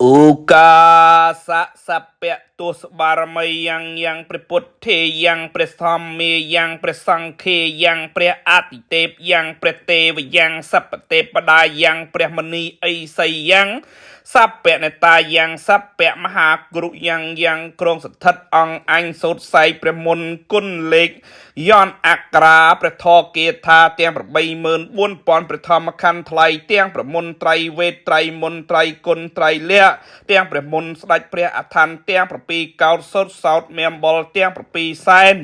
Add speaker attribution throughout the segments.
Speaker 1: ឧកាសៈសពៈទស្សបារមីយ៉ាងព្រះពុទ្ធេយ៉ាងព្រះធម្មាយ៉ាងព្រះសង្ឃេយ៉ាងព្រះអតិទេពយ៉ាងព្រះទេវយ៉ាងសព្វទេពតាយ៉ាងព្រះមនីអីសីយ៉ាងសព្វនេតាយ៉ាងសព្វមហាគ្រុយ៉ាងគ្រងស្ថិតអង្គអញសូត្រស័យព្រះមុនគុណលេខយន់អក្រាព្រះធរគាថាទាំង84000ព្រះធម្មខណ្ឌថ្លៃទាំងប្រមុនត្រៃវេទត្រៃមុនត្រៃគុណត្រៃលៈទាំងព្រះមុនស្ដេចព្រះអថន្តទាំង7កោតសុទ្ធសោតមៀមបលទាំង7សែន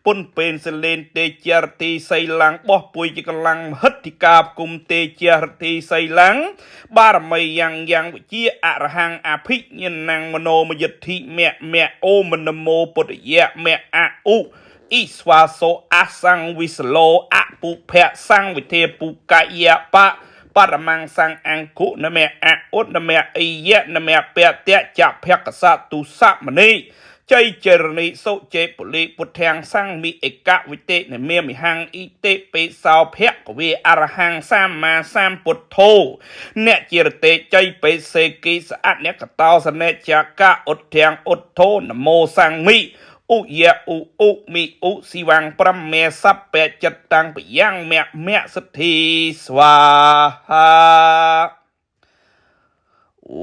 Speaker 1: ពុនពេនសិលេនទេជារទីសីឡាំងបោះពួយជាកម្លាំងមហិទ្ធិកាគុំទេជារទីសីឡាំងបារមីយ៉ាងវិជាអរហង្គអភិញ្ញាណមនោមយិទ្ធិមៈអូមនមោពុទ្ធយៈមៈអឧអ៊ីស្វាសោអសង្ឃវិសឡោអពុភៈសង្ឃវិធេពុកយៈបរមង្សង្ឃអង្គុនមៈអឧត្តមៈអិយៈនមៈពតៈចភកសតុសមនីចៃចរណីសុចេពលិពុទ្ធាំងសង្ឃមិឯកវិទេនមេមិហੰអ៊ីទេពេសោភគវេអរហੰសម្មាសម្ពុទ្ធោអ្នកជារតេចៃបេសេគិសអអ្នកកតោសនេចកៈឧទ្ធាំងឧទ្ធោនមោសង្ឃមិឧយៈឧមិឧសិវੰប្រមេសពៈចិត្តតាំងបយ៉ាងមៈសិទ្ធិស្វាហាអូ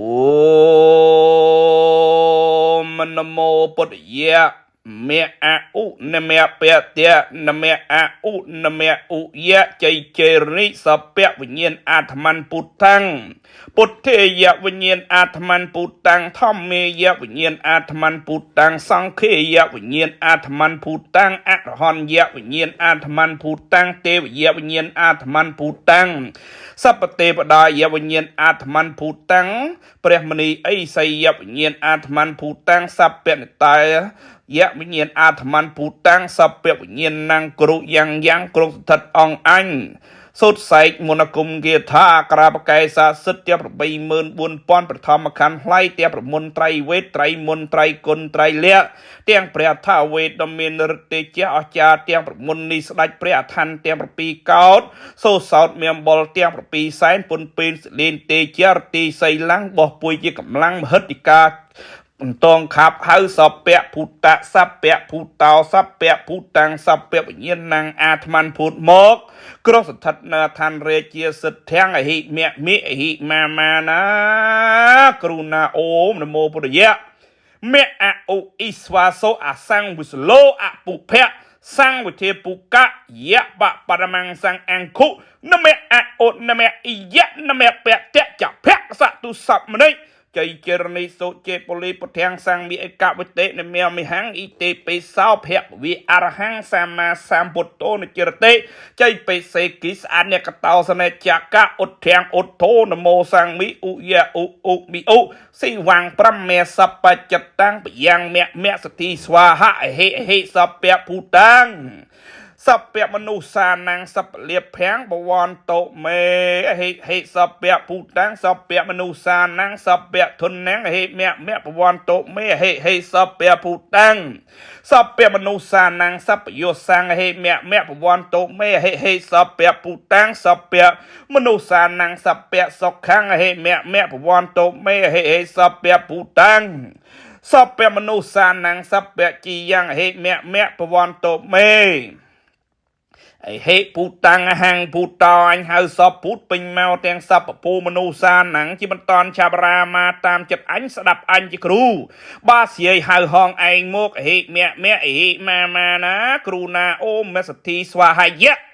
Speaker 1: មនមោពុទ្ធយៈមៈអឧនមៈពតៈនមៈអឧនមៈឧយៈចៃជេរនិសពៈវិញ្ញាណអាត្ម័នពុទ្ធੰពុទ្ធេយៈវិញ្ញាណអាត្ម័នពុទ្ធੰធម្មេយៈវិញ្ញាណអាត្ម័នពុទ្ធੰសង្ឃេយៈវិញ្ញាណអាត្ម័នពុទ្ធੰអរហន្តយៈវិញ្ញាណអាត្ម័នពុទ្ធੰទេវយៈវិញ្ញាណអាត្ម័នពុទ្ធੰសព្វទេវតាយៈវិញ្ញាណអាត្ម័នពុទ្ធੰព្រះមនីអីសីយៈវិញ្ញាណអាត្ម័នពុទ្ធੰសព្វនិតាយៈវិញ្ញាណអាត្ម័នពុទ្ធੰសព្វវិញ្ញាណังគ្រុយ៉ាងគ្រងស្ថិតអង្គអញសូត្រសែកមនគមគាថាក្រាបកែសាសិទ្ធទាំង84000ប្រធមខណ្ឌថ្លៃទាំងប្រមុនត្រៃវេទត្រៃមុនត្រៃគុណត្រៃលៈទាំងព្រះថាវេទដ៏មានឫទ្ធិជាអស្ចារ្យទាំងប្រមុននេះស្ដេចព្រះអថន្តទាំង7កោតសូសោតមៀមបលទាំង7សែនពុនពេនសិលេនទេជារទីសីឡាំងបោះពួយជាកម្លាំងមហិទ្ធិកាបន្តងខាប់ហៅសពៈភូតៈសពៈភូតោសពៈភូតាំងសពៈវិញ្ញាណังអាត្ម័នភូតមកគ្រោះស្ថិតនៅឋានរាជាសិទ្ធិអហិមៈមិអហិមាណាករុណាអូមនមោពុទ្ធយៈមៈអឧអ៊ីស្វាសោអសង្ឃវិសឡោអពុភៈសង្ឃវិធេពុកយៈបរមង្សង្ឃអង្គុនមៈអឧនមៈអ៊ីយៈនមៈពតៈចភៈសតុសមនីចៃចរណីសុចេពលិពុទ្ធាំងសង្ឃមិឯកវិទេនមេមិហੰអ៊ីទេពេសោភគវិអរហੰសម្មាសម្ពុទ្ធោនចរតេចៃបេសេគិសអអ្នកកតោសនេចកៈឧទ្ធាំងឧទ្ធោនមោសង្ឃមិឧយៈឧមិឧសិវੰប្រមេសបច្ចតាំងបយ៉ាងមៈសតិស្វាហៈហេសពៈភូតាំងសពៈមនុស្សានੰសពលៀបភាំងបវន្តោមេហេសពៈភូតាំងសពៈមនុស្សានੰសពៈធុនណងហេមៈបវន្តោមេហេសពៈភូតាំងសពៈមនុស្សានੰសពយោសੰហេមៈបវន្តោមេហេសពៈភូតាំងសពៈមនុស្សានੰសពៈសុខੰហេមៈបវន្តោមេហេសពៈភូតាំងសពៈមនុស្សានੰសពៈជីយ៉ាងហេមៈបវន្តោមេហេពូតាំងហੰពូតោអញហៅសពពុទ្ធពេញមកទាំងសពពូមនុស្សានੰជាបន្តឆាបរាមាតាមចិត្តអញស្ដាប់អញជាគ្រូបាសយាយហៅហងឯងមកហេមៈហេមាណាគ្រូណាអូមសទ្ធីស្វាហយៈ